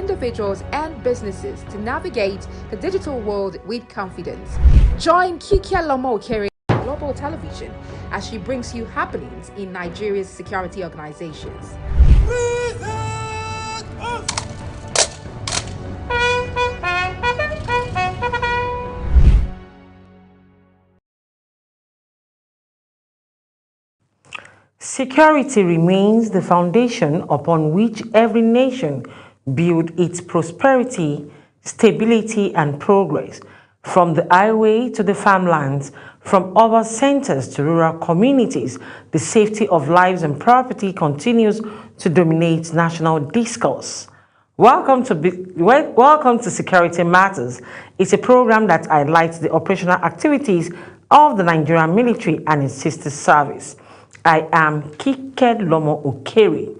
individuals and businesses to navigate the digital world with confidence. Join Kikia Lomo Okere on Global Television as she brings you happenings in Nigeria's security organizations. Security remains the foundation upon which every nation builds its prosperity, stability, and progress. From the highway to the farmlands, from urban centers to rural communities, the safety of lives and property continues to dominate national discourse. Welcome to Security Matters. It's a program that highlights the operational activities of the Nigerian military and its sister service. I am Kike Lomo Okere.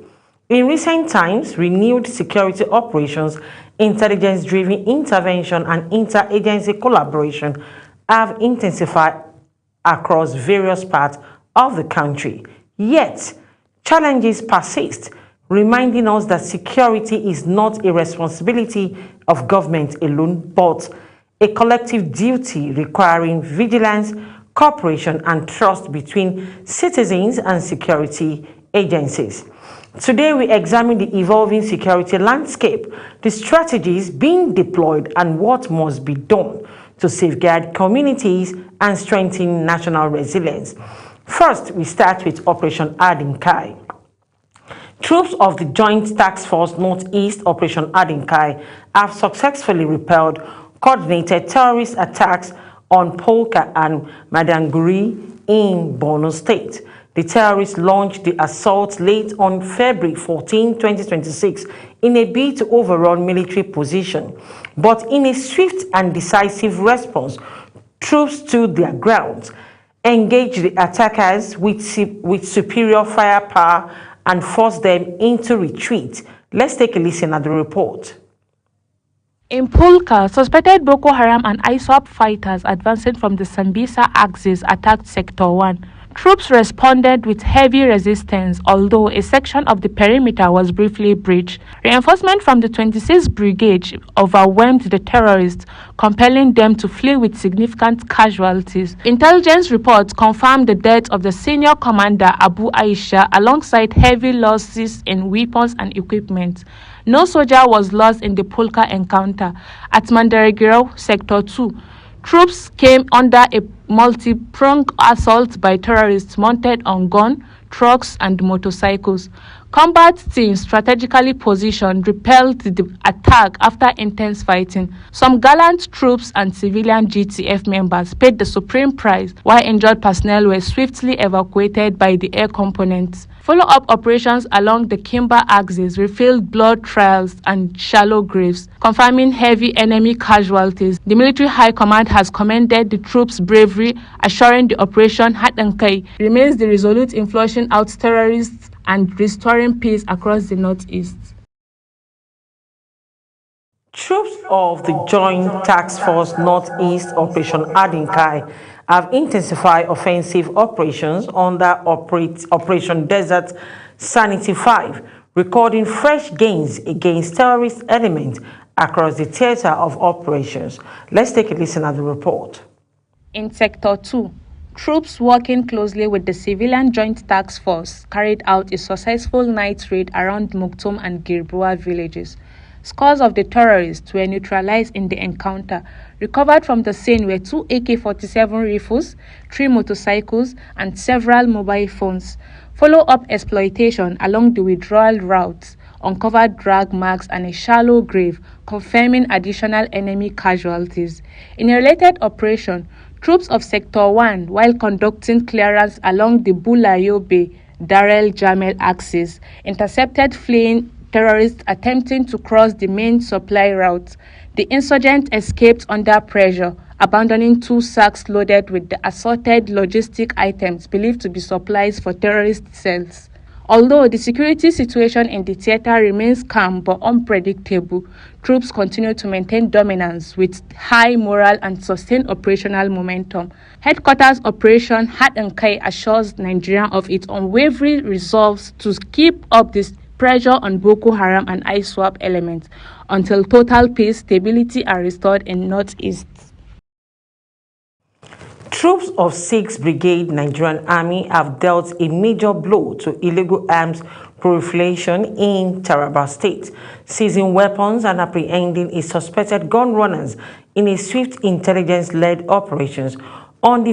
In recent times, renewed security operations, intelligence-driven intervention, and interagency collaboration have intensified across various parts of the country. Yet, challenges persist, reminding us that security is not a responsibility of government alone, but a collective duty requiring vigilance, cooperation, and trust between citizens and security agencies. Today, we examine the evolving security landscape, the strategies being deployed, and what must be done to safeguard communities and strengthen national resilience. First, we start with Operation Adinkai. Troops of the Joint Task Force Northeast Operation Adinkai have successfully repelled coordinated terrorist attacks on Polka and Madanguri in Borno State. The terrorists launched the assault late on February 14, 2026 in a bid to overrun military position. But in a swift and decisive response, troops stood their ground, engaged the attackers with superior firepower and forced them into retreat. Let's take a listen at the report. In Polka, suspected Boko Haram and ISWAP fighters advancing from the Sambisa axis attacked Sector 1. Troops responded with heavy resistance, although a section of the perimeter was briefly breached. Reinforcement from the 26th Brigade overwhelmed the terrorists, compelling them to flee with significant casualties. Intelligence reports confirmed the death of the senior commander Abu Aisha alongside heavy losses in weapons and equipment. No soldier was lost in the Polka encounter. At Mandaregiro, Sector 2, troops came under a multi-pronged assault by terrorists mounted on guns, trucks, and motorcycles. Combat teams strategically positioned repelled the attack after intense fighting. Some gallant troops and civilian GTF members paid the supreme price, while injured personnel were swiftly evacuated by the air components. Follow-up operations along the Kimba axis revealed blood trails and shallow graves, confirming heavy enemy casualties. The military high command has commended the troops' bravery, assuring the Operation Hadankai remains the resolute in flushing out terrorists and restoring peace across the Northeast. Troops of the Joint Task Force Northeast Operation Adinkai have intensified offensive operations under Operation Desert Sanity 5, recording fresh gains against terrorist elements across the theater of operations. Let's take a listen at the report. In Sector 2, troops working closely with the Civilian Joint Task Force carried out a successful night raid around Muktum and Girbua villages. Scores of the terrorists were neutralized in the encounter. Recovered from the scene were 2 AK-47 rifles, 3 motorcycles, and several mobile phones. Follow-up exploitation along the withdrawal routes uncovered drag marks and a shallow grave, confirming additional enemy casualties. In a related operation, troops of Sector 1, while conducting clearance along the Bulayobe-Darel Jamel axis, intercepted fleeing terrorists attempting to cross the main supply route. The insurgents escaped under pressure, abandoning 2 sacks loaded with the assorted logistic items believed to be supplies for terrorist cells. Although the security situation in the theater remains calm but unpredictable, troops continue to maintain dominance with high morale and sustained operational momentum. Headquarters Operation Hadankai assures Nigeria of its unwavering resolve to keep up this pressure on Boko Haram and ISWAP elements until total peace, stability are restored in Northeast. Troops of 6th Brigade Nigerian Army have dealt a major blow to illegal arms proliferation in Taraba State, seizing weapons and apprehending a suspected gun runners in a swift intelligence-led operations. On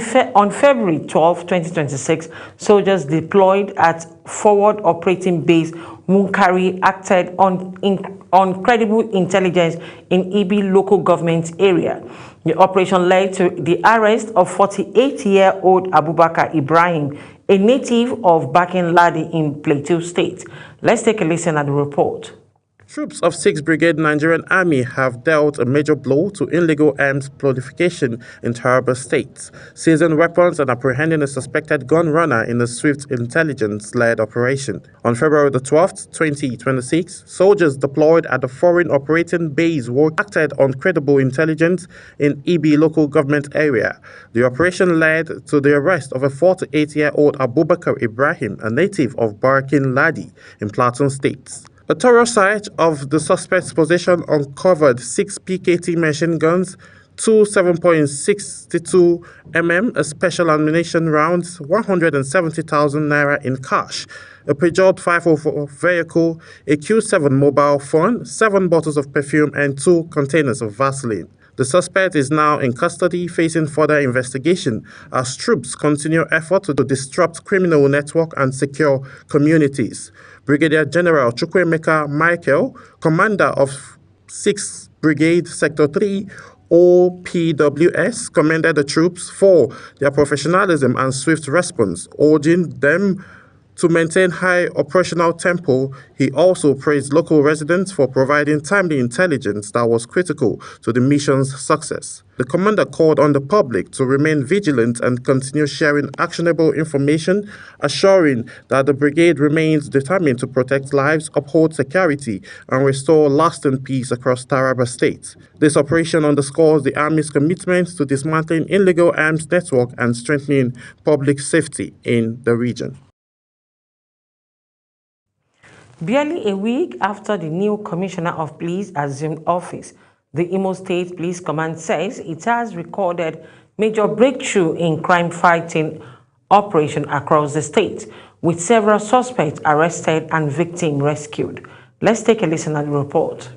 February 12, 2026, soldiers deployed at Forward Operating Base Munkari acted on credible intelligence in Ibi local government area. The operation led to the arrest of 48-year-old Abubakar Ibrahim, a native of Bakin Ladi in Plateau State. Let's take a listen at the report. Troops of 6th Brigade Nigerian Army have dealt a major blow to illegal arms proliferation in Taraba State, seizing weapons and apprehending a suspected gun runner in a swift intelligence-led operation. On February the 12th, 2026, soldiers deployed at the Foreign Operating Base acted on credible intelligence in Ibi local government area. The operation led to the arrest of a 48-year-old Abubakar Ibrahim, a native of Bakin Ladi in Plateau State. A thorough search of the suspect's possession uncovered 6 PKT machine guns, 2 7.62 mm special ammunition rounds, 170,000 naira in cash, a Peugeot 504 vehicle, a Q7 mobile phone, 7 bottles of perfume, and 2 containers of Vaseline. The suspect is now in custody facing further investigation as troops continue effort to disrupt criminal network and secure communities. Brigadier General Chukwemeka Michael, commander of 6th Brigade Sector 3, OPWS, commended the troops for their professionalism and swift response, urging them to maintain high operational tempo. He also praised local residents for providing timely intelligence that was critical to the mission's success. The commander called on the public to remain vigilant and continue sharing actionable information, assuring that the brigade remains determined to protect lives, uphold security, and restore lasting peace across Taraba State. This operation underscores the Army's commitment to dismantling illegal arms network and strengthening public safety in the region. Barely a week after the new Commissioner of Police assumed office, the Imo State Police Command says it has recorded major breakthrough in crime-fighting operation across the state, with several suspects arrested and victims rescued. Let's take a listen at the report.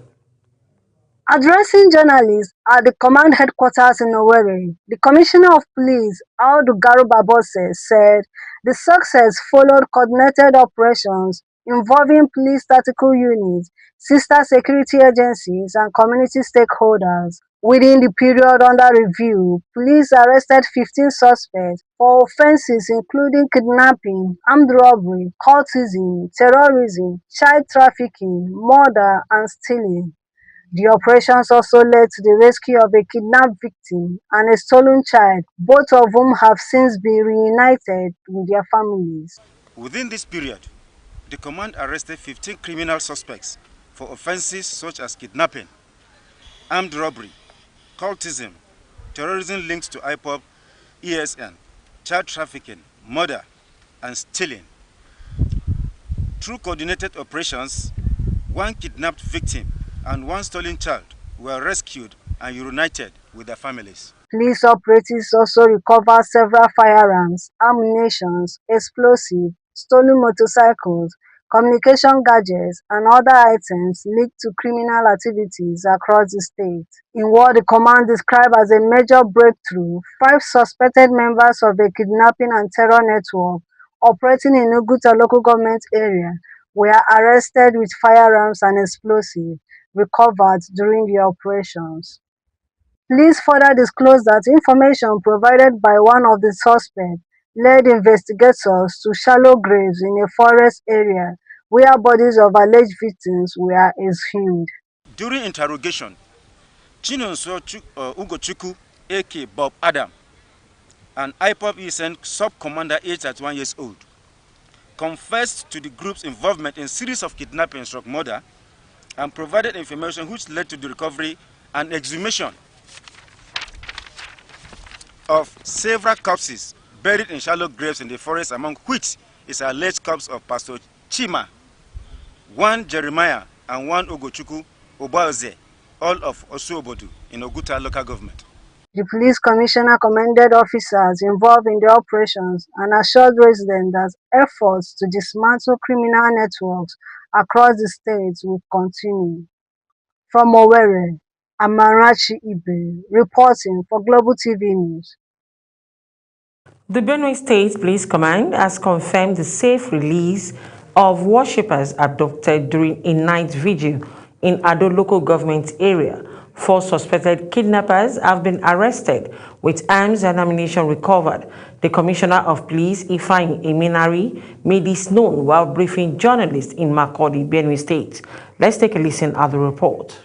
Addressing journalists at the command headquarters in Owerri, the Commissioner of Police, Audu Garuba Bose, said the success followed coordinated operations involving police tactical units, sister security agencies, and community stakeholders. Within the period under review, police arrested 15 suspects for offenses including kidnapping, armed robbery, cultism, terrorism, child trafficking, murder, and stealing. The operations also led to the rescue of a kidnapped victim and a stolen child, both of whom have since been reunited with their families. Within this period, the command arrested 15 criminal suspects for offenses such as kidnapping, armed robbery, cultism, terrorism linked to IPOB, ESN, child trafficking, murder, and stealing. Through coordinated operations, 1 kidnapped victim and 1 stolen child were rescued and reunited with their families. Police operatives also recovered several firearms, ammunition, explosives, stolen motorcycles, communication gadgets, and other items linked to criminal activities across the state. In what the command described as a major breakthrough, 5 suspected members of a kidnapping and terror network operating in Uguta local government area were arrested with firearms and explosives recovered during the operations. Police further disclosed that information provided by one of the suspects led investigators to shallow graves in a forest area where bodies of alleged victims were exhumed. During interrogation, Chinonso Ugochukwu, a.k.a. Bob Adam, an IPOB ESN sub-commander aged 31 years old, confessed to the group's involvement in series of kidnappings or murder and provided information which led to the recovery and exhumation of several corpses buried in shallow graves in the forest, among which is alleged corpse of Pastor Chima one Jeremiah and one Ogochukwu Obaoze, all of Osuobodu in Oguta local government. The police commissioner commended officers involved in the operations and assured residents that efforts to dismantle criminal networks across the state will continue. From Owerri, Amarachi Ibe reporting for Global TV News. The Benue State Police Command has confirmed the safe release of worshippers abducted during a night vigil in Ado local government area. 4 suspected kidnappers have been arrested with arms and ammunition recovered. The Commissioner of Police, Ifeanyi Emenari, made this known while briefing journalists in Makurdi, Benue State. Let's take a listen at the report.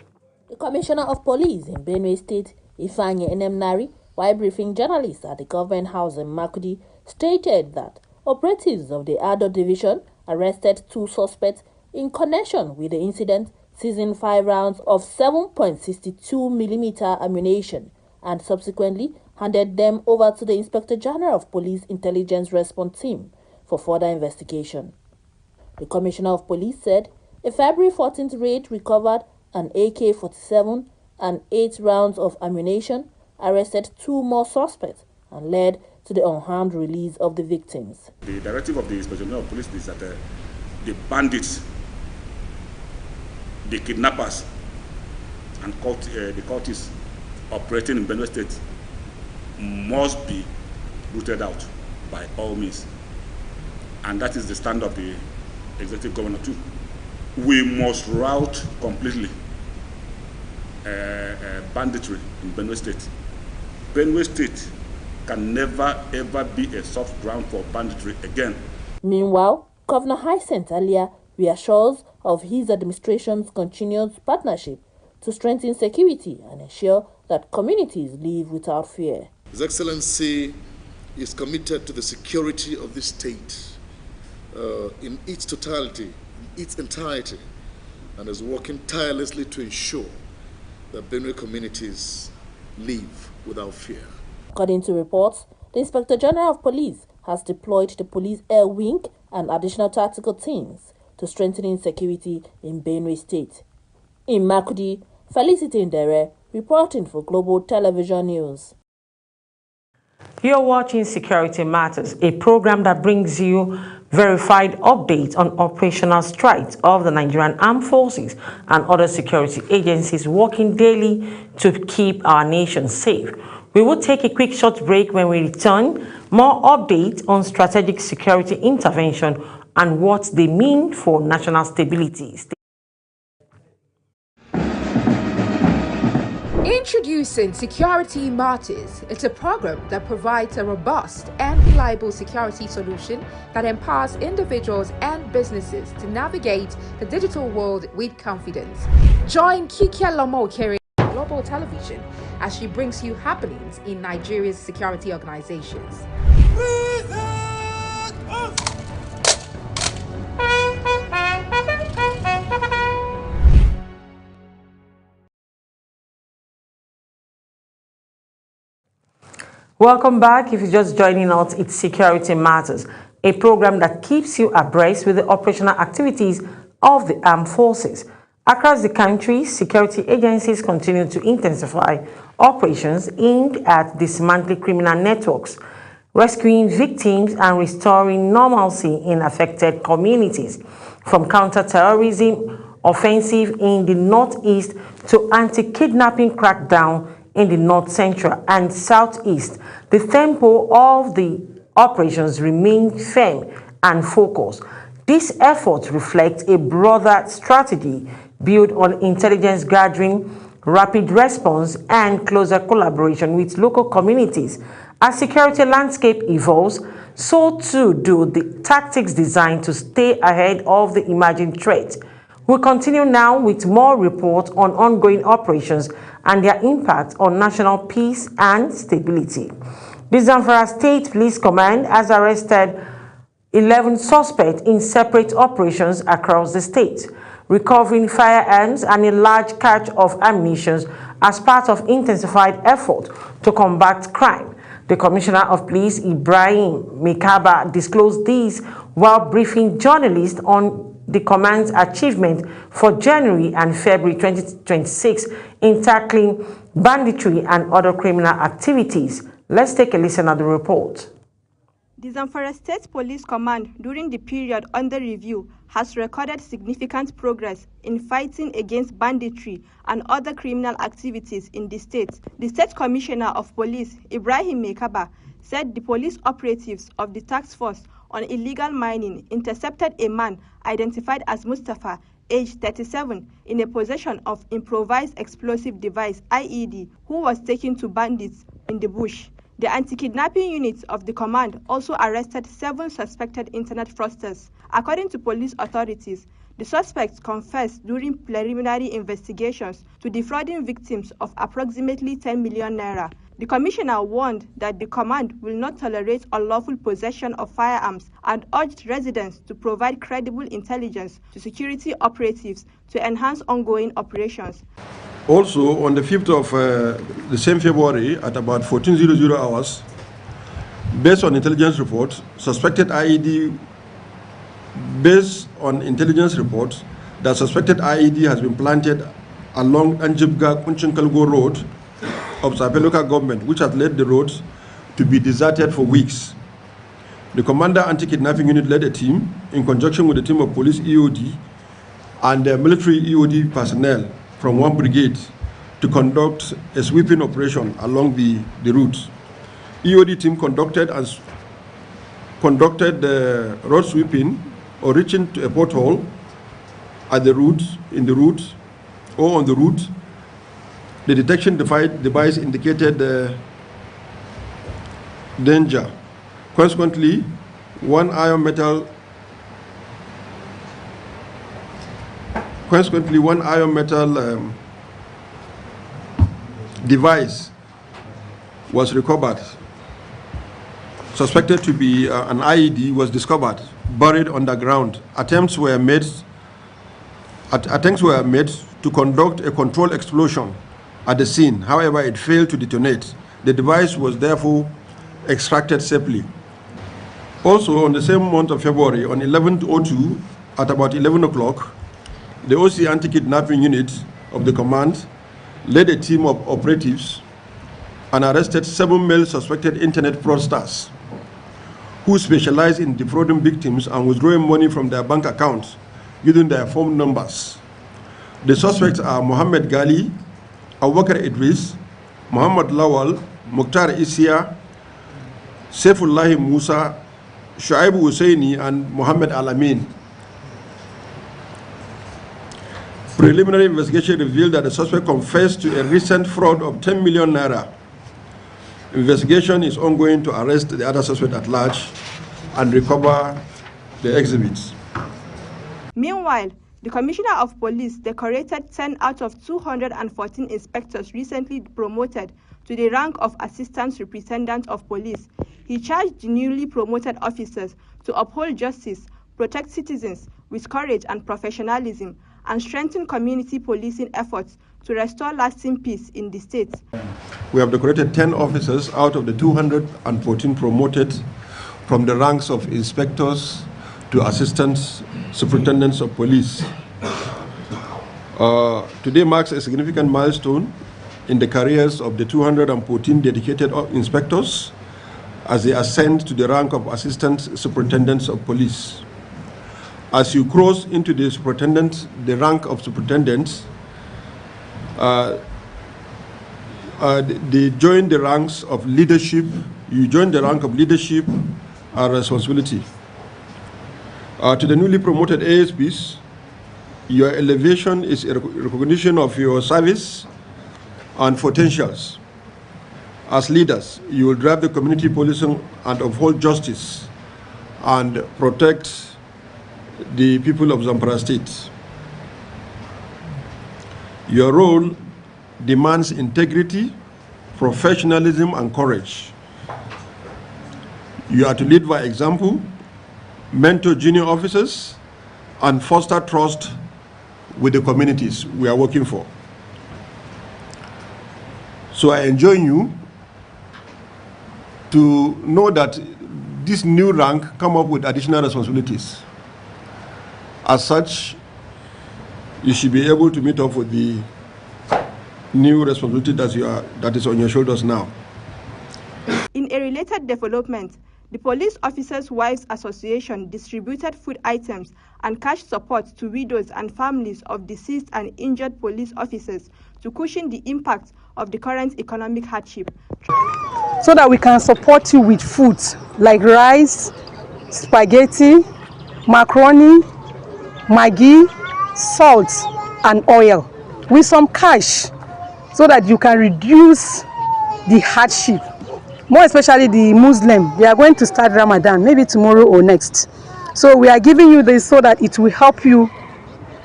The Commissioner of Police in Benue State, Ifeanyi Emenari, while briefing journalists at the government house in Makurdi, stated that operatives of the Ado Division arrested 2 suspects in connection with the incident, seizing 5 rounds of 7.62mm ammunition and subsequently handed them over to the Inspector General of Police Intelligence Response Team for further investigation. The Commissioner of Police said a February 14th raid recovered an AK-47 and 8 rounds of ammunition, arrested 2 more suspects and led to the unharmed release of the victims. The directive of the Inspector General of Police is that the bandits, the kidnappers and the cultists operating in Benue State must be rooted out by all means. And that is the stand of the Executive Governor too. We must rout completely banditry in Benue State. Benue State can never ever be a soft ground for banditry again. Meanwhile, Governor Hyacinth Alia reassures of his administration's continued partnership to strengthen security and ensure that communities live without fear. His Excellency is committed to the security of this state in its totality, in its entirety, and is working tirelessly to ensure that Benue communities live without fear. According to reports, the Inspector General of Police has deployed the Police Air Wing and additional tactical teams to strengthening security in Benue State. In Makurdi, Felicity Ndere reporting for Global Television News. You're watching Security Matters, a program that brings you verified updates on operational strikes of the Nigerian Armed Forces and other security agencies working daily to keep our nation safe. We will take a quick short break. When we return, more updates on strategic security intervention and what they mean for national stability. Introducing Security Matters. It's a program that provides a robust and reliable security solution that empowers individuals and businesses to navigate the digital world with confidence. Join Kikia Lomo Okere on Global Television as she brings you happenings in Nigeria's security organizations. Welcome back. If you're just joining us, it's Security Matters, a program that keeps you abreast with the operational activities of the armed forces. Across the country, security agencies continue to intensify operations aimed at dismantling criminal networks, rescuing victims, and restoring normalcy in affected communities. From counter-terrorism offensive in the northeast to anti-kidnapping crackdown in the north central and southeast, the tempo of the operations remain firm and focused. These efforts reflect a broader strategy built on intelligence gathering, rapid response, and closer collaboration with local communities. As security landscape evolves, so too do the tactics designed to stay ahead of the emerging threats. We'll continue now with more reports on ongoing operations and their impact on national peace and stability. The Zamfara State Police Command has arrested 11 suspects in separate operations across the state, recovering firearms and a large cache of ammunition as part of intensified effort to combat crime. The Commissioner of Police, Ibrahim Mekaba, disclosed these while briefing journalists on the command's achievement for January and February 2026 in tackling banditry and other criminal activities. Let's take a listen at the report. The Zamfara State Police Command, during the period under review, has recorded significant progress in fighting against banditry and other criminal activities in the state. The State Commissioner of Police, Ibrahim Mekaba, said the police operatives of the task force on illegal mining intercepted a man identified as Mustafa, aged 37, in a possession of improvised explosive device IED, who was taken to bandits in the bush. The anti-kidnapping units of the command also arrested 7 suspected internet fraudsters. According to police authorities, the suspects confessed during preliminary investigations to defrauding victims of approximately 10 million naira. The commissioner warned that the command will not tolerate unlawful possession of firearms and urged residents to provide credible intelligence to security operatives to enhance ongoing operations. Also, on the 5th of the same February, at about 14:00 hours, based on intelligence reports, suspected IED, that suspected IED has been planted along Anjibga Kunchinkalgo Road of Sape local government, which has led the road to be deserted for weeks. The Commander Anti-Kidnapping Unit led a team in conjunction with the team of police EOD and military EOD personnel from 1 brigade to conduct a sweeping operation along the route. EOD team conducted the road sweeping or reaching to a pothole at the route, on the route. The detection device indicated danger. Consequently, one iron metal device was recovered, suspected to be an IED, was discovered, buried underground. Attempts were made to conduct a controlled explosion at the scene. However, it failed to detonate. The device was therefore extracted safely. Also, on the same month of February, on 11/02, at about 11 o'clock, the OC Anti-Kidnapping Unit of the command led a team of operatives and arrested 7 male suspected internet fraudsters who specialize in defrauding victims and withdrawing money from their bank accounts using their phone numbers. The suspects are Mohammed Gali, Abubakar Idris, Muhammad Lawal, Mukhtar Isia, Saifullahi Musa, Shuaib Husseini, and Muhammad Alamin. Preliminary investigation revealed that the suspect confessed to a recent fraud of 10 million naira. Investigation is ongoing to arrest the other suspect at large and recover the exhibits. Meanwhile, the Commissioner of Police decorated 10 out of 214 inspectors recently promoted to the rank of Assistant Superintendent of Police. He charged the newly promoted officers to uphold justice, protect citizens with courage and professionalism, and strengthen community policing efforts to restore lasting peace in the state. We have decorated 10 officers out of the 214 promoted from the ranks of inspectors to assistant superintendents of police. Today marks a significant milestone in the careers of the 214 dedicated inspectors as they ascend to the rank of assistant superintendents of police. As you cross into the rank of superintendents, they join the ranks of leadership. You join the rank of leadership and responsibility. To the newly promoted ASPs, your elevation is a recognition of your service and potentials. As leaders, you will drive the community policing and uphold justice and protect the people of Zamfara State. Your role demands integrity, professionalism, and courage. You are to lead by example, mentor junior officers, and foster trust with the communities we are working for. So I enjoin you to know that this new rank come up with additional responsibilities. as such, you should be able to meet up with the new responsibility that is on your shoulders now. In a related development, the Police Officers' Wives Association distributed food items and cash support to widows and families of deceased and injured police officers to cushion the impact of the current economic hardship. So that we can support you with foods like rice, spaghetti, macaroni, Maggi, salt and oil with some cash so that you can reduce the hardship. More especially the Muslim, they are going to start Ramadan, maybe tomorrow or next. So we are giving you this so that it will help you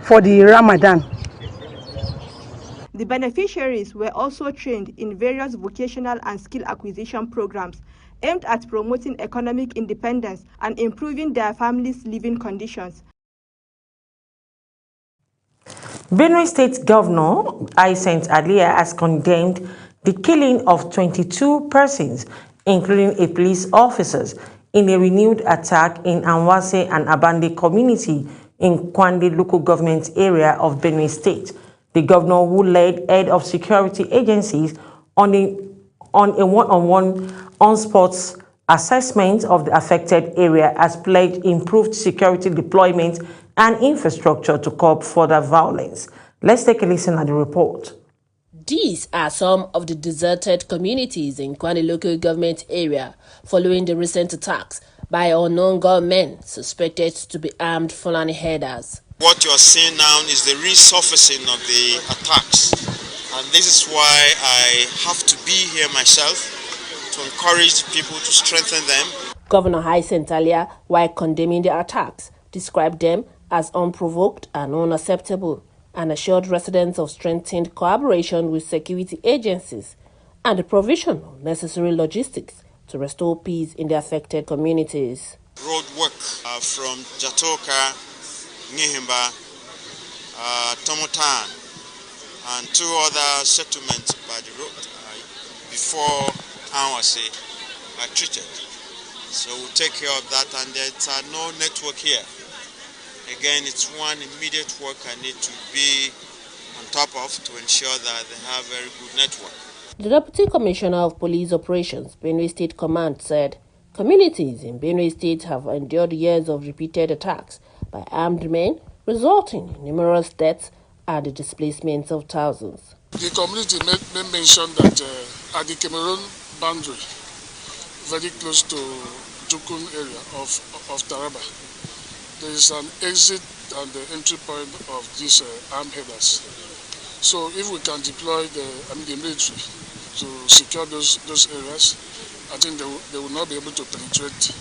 for the Ramadan. The beneficiaries were also trained in various vocational and skill acquisition programs aimed at promoting economic independence and improving their families' living conditions. Benue State Governor Hyacinthe Alia has condemned the killing of 22 persons, including a police officer, in a renewed attack in Anwase and Abande community in Kwande local government area of Benue State. The governor, who led head of security agencies on a one-on-one on-spot assessment of the affected area, has pledged improved security deployment and infrastructure to curb further violence. Let's take a listen at the report. These are some of the deserted communities in Kwande local government area following the recent attacks by unknown gunmen suspected to be armed Fulani herders. What you're seeing now is the resurfacing of the attacks, and this is why I have to be here myself to encourage people to strengthen them. Governor Hyacinthe Alia, while condemning the attacks, described them as unprovoked and unacceptable, and assured residents of strengthened collaboration with security agencies and the provision of necessary logistics to restore peace in the affected communities. Road work from Jatoka, Nihimba, Tomotan, and 2 other settlements by the road before Anwase are treated. So we'll take care of that, and there's no network here. Again, it's one immediate work I need to be on top of to ensure that they have very good network. The Deputy Commissioner of Police Operations, Benue State Command, said communities in Benue State have endured years of repeated attacks by armed men, resulting in numerous deaths and the displacement of thousands. The community made mention that at the Cameroon boundary, very close to Jukun area of Taraba, there is an exit and the entry point of these armed herders. So if we can deploy the military to secure those areas, I think they will not be able to penetrate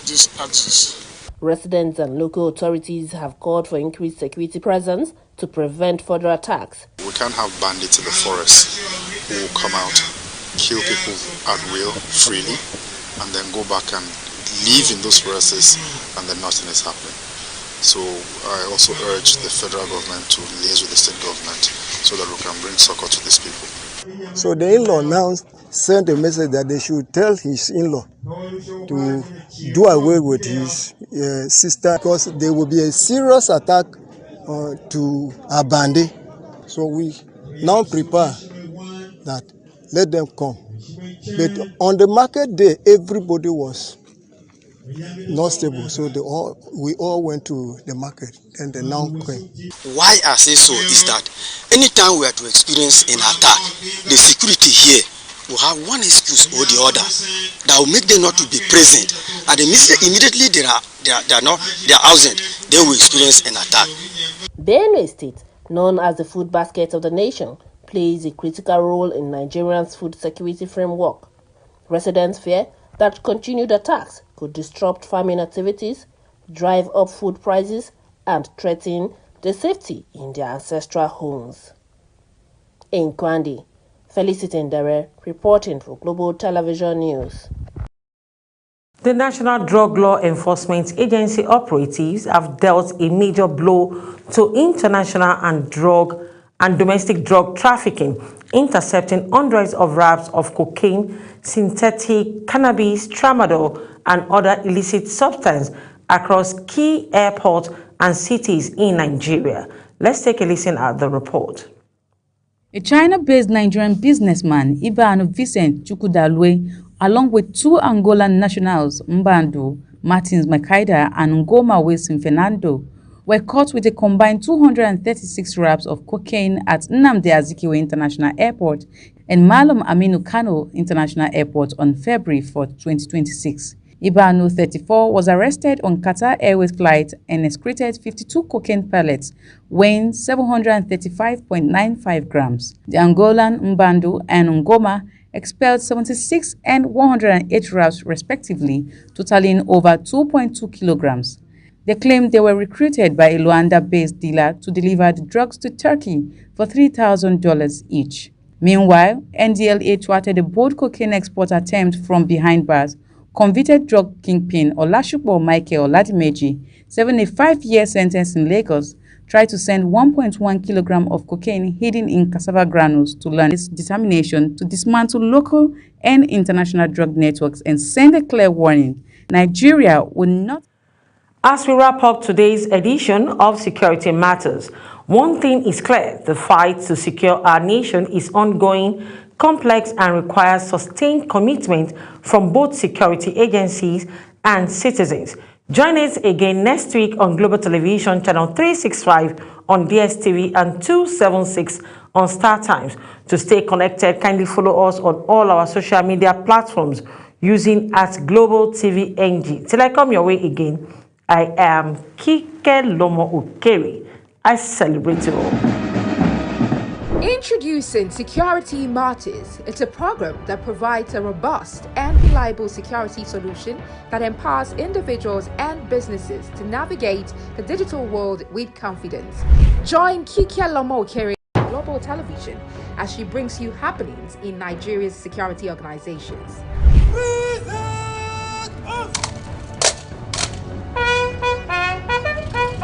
this axis. Residents and local authorities have called for increased security presence to prevent further attacks. We can't have bandits in the forest who will come out, kill people at will, freely, and then go back and live in those forests and then nothing is happening. So I also urge the federal government to liaise with the state government so that we can bring succor to these people. So the in-law now sent a message that they should tell his in-law to do away with his sister, because there will be a serious attack to Abande. So we now prepare that let them come. But on the market day, everybody was not stable, so we all went to the market and they now came. Why I say so is that anytime we are to experience an attack, the security here will have one excuse or the other that will make them not to be present, and immediately they are absent, they will experience an attack. Benue State, known as the food basket of the nation, plays a critical role in Nigeria's food security framework. Residents fear that continued attacks could disrupt farming activities, drive up food prices, and threaten the safety in their ancestral homes. In Kwande, Felicity Ndere reporting for Global Television News. The National Drug Law Enforcement Agency operatives have dealt a major blow to international and domestic drug trafficking, intercepting hundreds of wraps of cocaine, synthetic cannabis, tramadol, and other illicit substances across key airports and cities in Nigeria. Let's take a listen at the report. A China-based Nigerian businessman, Ibanu Vincent Chukudalwe, along with two Angolan nationals, Mbandu Martins Macaida and Ngoma Wilson Fernando, were caught with a combined 236 wraps of cocaine at Nnamdi Azikiwe International Airport and Malam Aminu Kano International Airport on February 4, 2026. Ibanu, 34, was arrested on Qatar Airways flight and excreted 52 cocaine pellets weighing 735.95 grams. The Angolan Mbandu and Ngoma expelled 76 and 108 wraps respectively, totaling over 2.2 kilograms. They claimed they were recruited by a Luanda-based dealer to deliver the drugs to Turkey for $3,000 each. Meanwhile, NDLA thwarted a bold cocaine export attempt from behind bars. Convicted drug kingpin Olashupo Michael Oladimeji, serving a 5-year sentence in Lagos, tried to send 1.1 kilogram of cocaine hidden in cassava granules to learn its determination to dismantle local and international drug networks and send a clear warning: Nigeria will not. As we wrap up today's edition of Security Matters, one thing is clear: the fight to secure our nation is ongoing, complex, and requires sustained commitment from both security agencies and citizens. Join us again next week on Global Television, channel 365 on DSTV and 276 on Star Times. To stay connected, kindly follow us on all our social media platforms using @GlobalTVNG. Till I come your way again, I am Kike Lomo Ukeri. I celebrate you all. Introducing Security Matters. It's a program that provides a robust and reliable security solution that empowers individuals and businesses to navigate the digital world with confidence. Join Kike Lomo Ukeri on Global Television as she brings you happenings in Nigeria's security organizations.